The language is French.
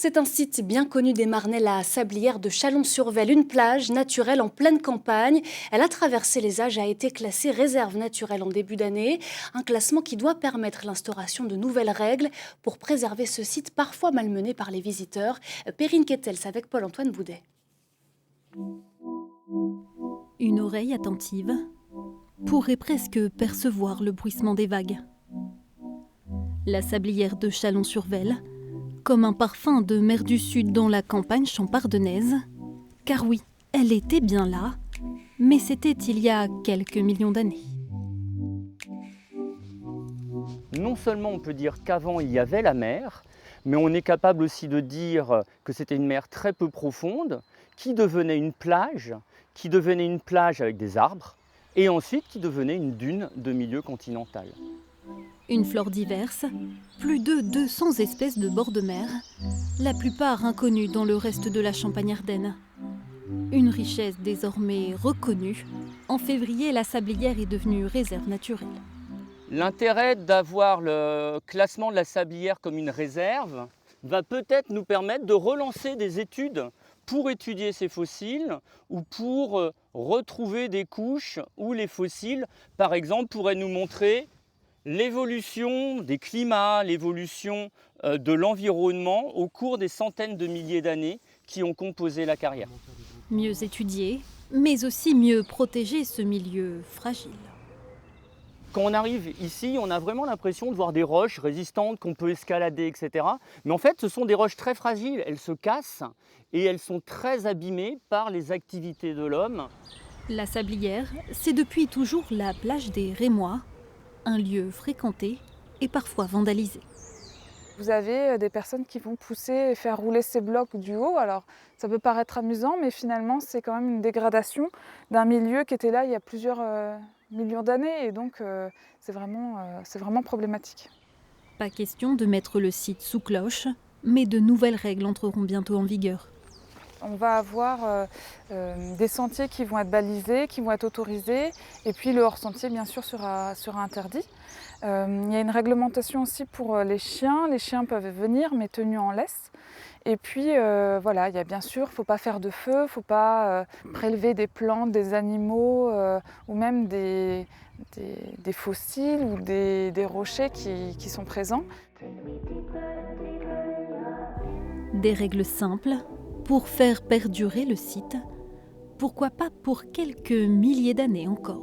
C'est un site bien connu des Marnais, la Sablière de Chalon-sur-Vesle, une plage naturelle en pleine campagne. Elle a traversé les âges et a été classée réserve naturelle en début d'année. Un classement qui doit permettre l'instauration de nouvelles règles pour préserver ce site parfois malmené par les visiteurs. Perrine Kettels avec Paul-Antoine Boudet. Une oreille attentive pourrait presque percevoir le bruissement des vagues. La Sablière de Chalon-sur-Vesle, comme un parfum de mer du Sud dans la campagne champardonnaise. Car oui, elle était bien là, mais c'était il y a quelques millions d'années. Non seulement on peut dire qu'avant il y avait la mer, mais on est capable aussi de dire que c'était une mer très peu profonde, qui devenait une plage avec des arbres, et ensuite qui devenait une dune de milieu continental. Une flore diverse, plus de 200 espèces de bords de mer, la plupart inconnues dans le reste de la Champagne-Ardenne. Une richesse désormais reconnue. En février, la Sablière est devenue réserve naturelle. L'intérêt d'avoir le classement de la Sablière comme une réserve va peut-être nous permettre de relancer des études pour étudier ces fossiles ou pour retrouver des couches où les fossiles, par exemple, pourraient nous montrer l'évolution des climats, l'évolution de l'environnement au cours des centaines de milliers d'années qui ont composé la carrière. Mieux étudier, mais aussi mieux protéger ce milieu fragile. Quand on arrive ici, on a vraiment l'impression de voir des roches résistantes qu'on peut escalader, etc. Mais en fait, ce sont des roches très fragiles. Elles se cassent et elles sont très abîmées par les activités de l'homme. La Sablière, c'est depuis toujours la plage des Rémois, un lieu fréquenté et parfois vandalisé. Vous avez des personnes qui vont pousser et faire rouler ces blocs du haut. Alors ça peut paraître amusant, mais finalement c'est quand même une dégradation d'un milieu qui était là il y a plusieurs millions d'années. Et donc c'est vraiment problématique. Pas question de mettre le site sous cloche, mais de nouvelles règles entreront bientôt en vigueur. On va avoir des sentiers qui vont être balisés, qui vont être autorisés, et puis le hors-sentier bien sûr sera interdit. Il y a une réglementation aussi pour les chiens. Les chiens peuvent venir mais tenus en laisse. Et puis voilà, il y a bien sûr, il ne faut pas faire de feu, il ne faut pas prélever des plantes, des animaux ou même des fossiles ou des rochers qui sont présents. Des règles simples pour faire perdurer le site, pourquoi pas pour quelques milliers d'années encore.